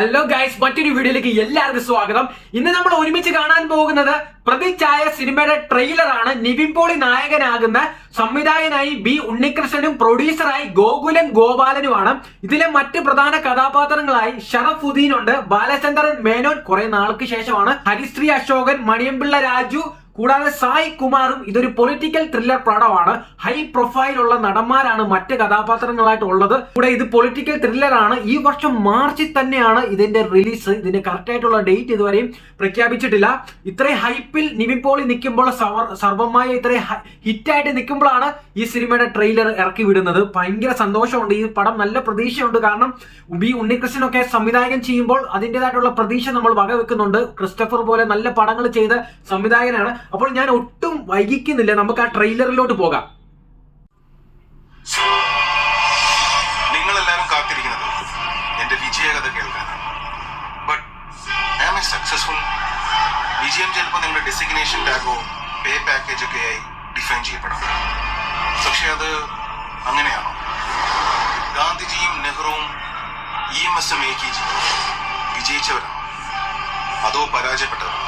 Hello guys, മറ്റൊരു വീഡിയോയിലേക്ക് എല്ലാവർക്കും സ്വാഗതം. ഇന്ന് നമ്മൾ ഒരുമിച്ച് കാണാൻ പോകുന്നത് പ്രതിച്ഛായ സിനിമയുടെ ട്രെയിലറാണ്. നിവിൻ പോളി നായകനാകുന്ന, സംവിധായകനായി ബി ഉണ്ണികൃഷ്ണനും പ്രൊഡ്യൂസറായി ഗോകുലൻ ഗോപാലനുമാണ്. ഇതിലെ മറ്റ് പ്രധാന കഥാപാത്രങ്ങളായി ഷറഫുദ്ദീൻ ഉണ്ട്, ബാലചന്ദ്രൻ മേനോൻ കുറെ നാൾക്ക് ശേഷമാണ്, ഹരിശ്രീ അശോകൻ, മണിയമ്പിള്ള രാജു, കൂടാതെ സായ് കുമാറും. ഇതൊരു പൊളിറ്റിക്കൽ ത്രില്ലർ പടമാണ്. ഹൈ പ്രൊഫൈൽ ഉള്ള നടന്മാരാണ് മറ്റ് കഥാപാത്രങ്ങളായിട്ട് ഉള്ളത്. കൂടെ ഇത് പൊളിറ്റിക്കൽ ത്രില്ലറാണ്. ഈ വർഷം മാർച്ചിൽ തന്നെയാണ് ഇതിന്റെ റിലീസ്. ഇതിന്റെ കറക്റ്റ് ആയിട്ടുള്ള ഡേറ്റ് ഇതുവരെയും പ്രഖ്യാപിച്ചിട്ടില്ല. ഇത്രയും ഹൈപ്പിൽ നിവിൻ പോളി നിൽക്കുമ്പോൾ, സർവമായ ഇത്രയും ഹിറ്റായിട്ട് നിൽക്കുമ്പോഴാണ് ഈ സിനിമയുടെ ട്രെയിലർ ഇറക്കി വിടുന്നത്. ഭയങ്കര സന്തോഷമുണ്ട്. ഈ പടം നല്ല പ്രതീക്ഷയുണ്ട്. കാരണം ബി ഉണ്ണികൃഷ്ണനൊക്കെ സംവിധായകൻ ചെയ്യുമ്പോൾ അതിൻ്റെതായിട്ടുള്ള പ്രതീക്ഷ നമ്മൾ വകവെക്കുന്നുണ്ട്. ക്രിസ്റ്റഫർ പോലെ നല്ല പടങ്ങൾ ചെയ്ത സംവിധായകനാണ്. അപ്പോൾ ഞാൻ ഒട്ടും വൈകിക്കുന്നില്ല, നമുക്ക് ആ ട്രെയിലറിലോട്ട് പോകാം. നിങ്ങൾ എല്ലാവരും കാത്തിരിക്കുന്നത് എന്റെ വിജയകഥ കേൾക്കാനാണ്. But I am a successful. വിജയം ചിലപ്പോൾ നിങ്ങളുടെ ഡെസിഗ്നേഷൻ ടാഗോ പേ പാക്കേജ് ഒക്കെ ആയി ഡിഫൈൻ ചെയ്യപ്പെടാം. പക്ഷെ അത് അങ്ങനെയാണോ? ഗാന്ധിജിയും നെഹ്റുവും EMS AKG വിജയിച്ചവരാണോ അതോ പരാജയപ്പെട്ടവരാണോ?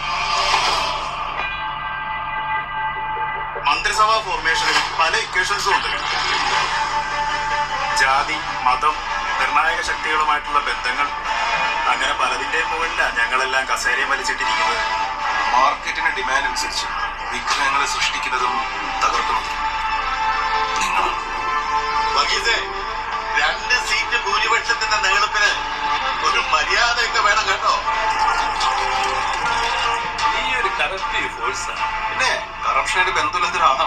മന്ത്രിസഭാ ഫോർമേഷനിൽ പല ഇക്വേഷൻസും ഉണ്ട്. ജാതി, മതം, നിർണായക ശക്തികളുമായിട്ടുള്ള ബന്ധങ്ങൾ, അങ്ങനെ പലതിന്റെയും മുകളിലാണ് ഞങ്ങളെല്ലാം കസേരയും വലിച്ചിട്ടിരിക്കുന്നത്. മാർക്കറ്റിന് ഡിമാൻഡ് അനുസരിച്ച് വിഗ്രഹങ്ങളെ സൃഷ്ടിക്കുന്നതും തകർക്കുന്നതും നിങ്ങളാണ്. 2 സീറ്റ് ഭൂരിപക്ഷത്തിന്റെ നേതൃത്വത്തിന് ഒരു മര്യാദയൊക്കെ വേണം കേട്ടോ. പിന്നെ കറപ്ഷനായിട്ട് ബന്ധുലത്തിലാണോ?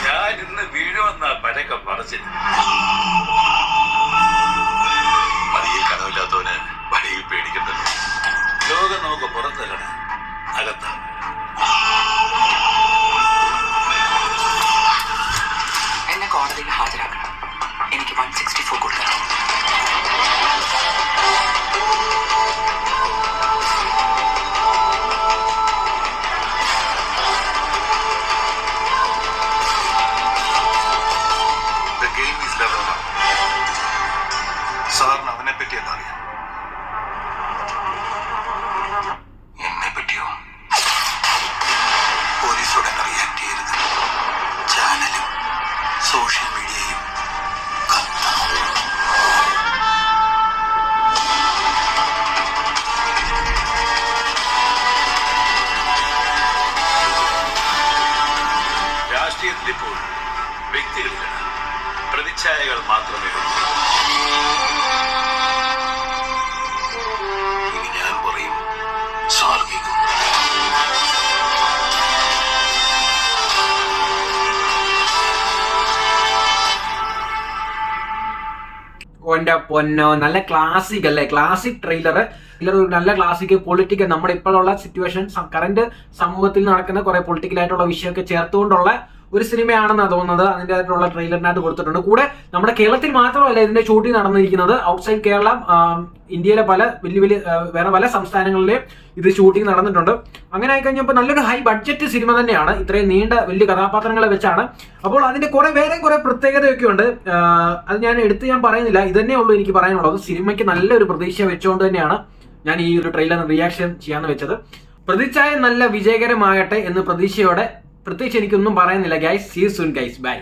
ഞാൻ ഇന്ന് വീഴുമെന്ന പരക്കെ പറച്ചില്ല. മടിയിൽ കനവില്ലാത്തവന് വഴിയിൽ പേടിക്കണ്ടല്ലോ. ലോകം നമുക്ക് പുറത്തല്ലട, അകത്താണ്. എന്നെ കോടതിയിൽ ഹാജരാക്കണം. എനിക്ക് 164 കൊടുക്കണം. സാറിന് അവനെ പറ്റി എന്താ അറിയാം? എന്നെ പറ്റിയോ? പോലീസോടെ റിയാക്ട് ചെയ്യരുത്. ചാനലും സോഷ്യൽ മീഡിയയും രാഷ്ട്രീയത്തിൽ ഇപ്പോൾ വ്യക്തികളില്ല, പ്രതിച്ഛായകൾ മാത്രമേ ഉള്ളൂ. ഇനി ഞാൻ പറയും, സാർ കേൾക്കും. ഓന്റെ പൊന്നോ, നല്ല ക്ലാസിക് അല്ലേ? ക്ലാസിക് ട്രെയിലർ, നല്ല ക്ലാസിക് പൊളിറ്റിക്കൽ, നമ്മുടെ ഇപ്പോഴുള്ള സിറ്റുവേഷൻ, കറന്റ് സമൂഹത്തിൽ നടക്കുന്ന കുറെ പൊളിറ്റിക്കൽ ആയിട്ടുള്ള വിഷയമൊക്കെ ചേർത്തുകൊണ്ടുള്ള ഒരു സിനിമയാണെന്നാണ് തോന്നുന്നത്. അതിൻ്റെതായിട്ടുള്ള ട്രെയിലറിനകത്ത് കൊടുത്തിട്ടുണ്ട്. കൂടെ നമ്മുടെ കേരളത്തിൽ മാത്രമല്ല ഇതിന്റെ ഷൂട്ടിംഗ് നടന്നിരിക്കുന്നത്. ഔട്ട്സൈഡ് കേരളം, ഇന്ത്യയിലെ പല വലിയ വേറെ പല സംസ്ഥാനങ്ങളിലെയും ഇത് ഷൂട്ടിംഗ് നടന്നിട്ടുണ്ട്. അങ്ങനെ ആയിക്കഴിഞ്ഞപ്പോൾ നല്ലൊരു ഹൈ ബഡ്ജറ്റ് സിനിമ തന്നെയാണ്. ഇത്രയും നീണ്ട വലിയ കഥാപാത്രങ്ങളെ വെച്ചാണ്. അപ്പോൾ അതിന്റെ കുറെ പ്രത്യേകതയൊക്കെ ഉണ്ട്. അത് ഞാൻ പറയുന്നില്ല. ഇത് തന്നെ ഉള്ളൂ എനിക്ക് പറയാനുള്ളത്. സിനിമയ്ക്ക് നല്ലൊരു പ്രതീക്ഷ വെച്ചുകൊണ്ട് തന്നെയാണ് ഞാൻ ഈ ഒരു ട്രെയിലർ റിയാക്ഷൻ ചെയ്യാന്ന് വെച്ചത്. പ്രതിച്ഛായ നല്ല വിജയകരമാകട്ടെ എന്ന് പ്രതീക്ഷയോടെ. പ്രത്യേകിച്ച് എനിക്കൊന്നും പറയുന്നില്ല guys. See you soon guys, by.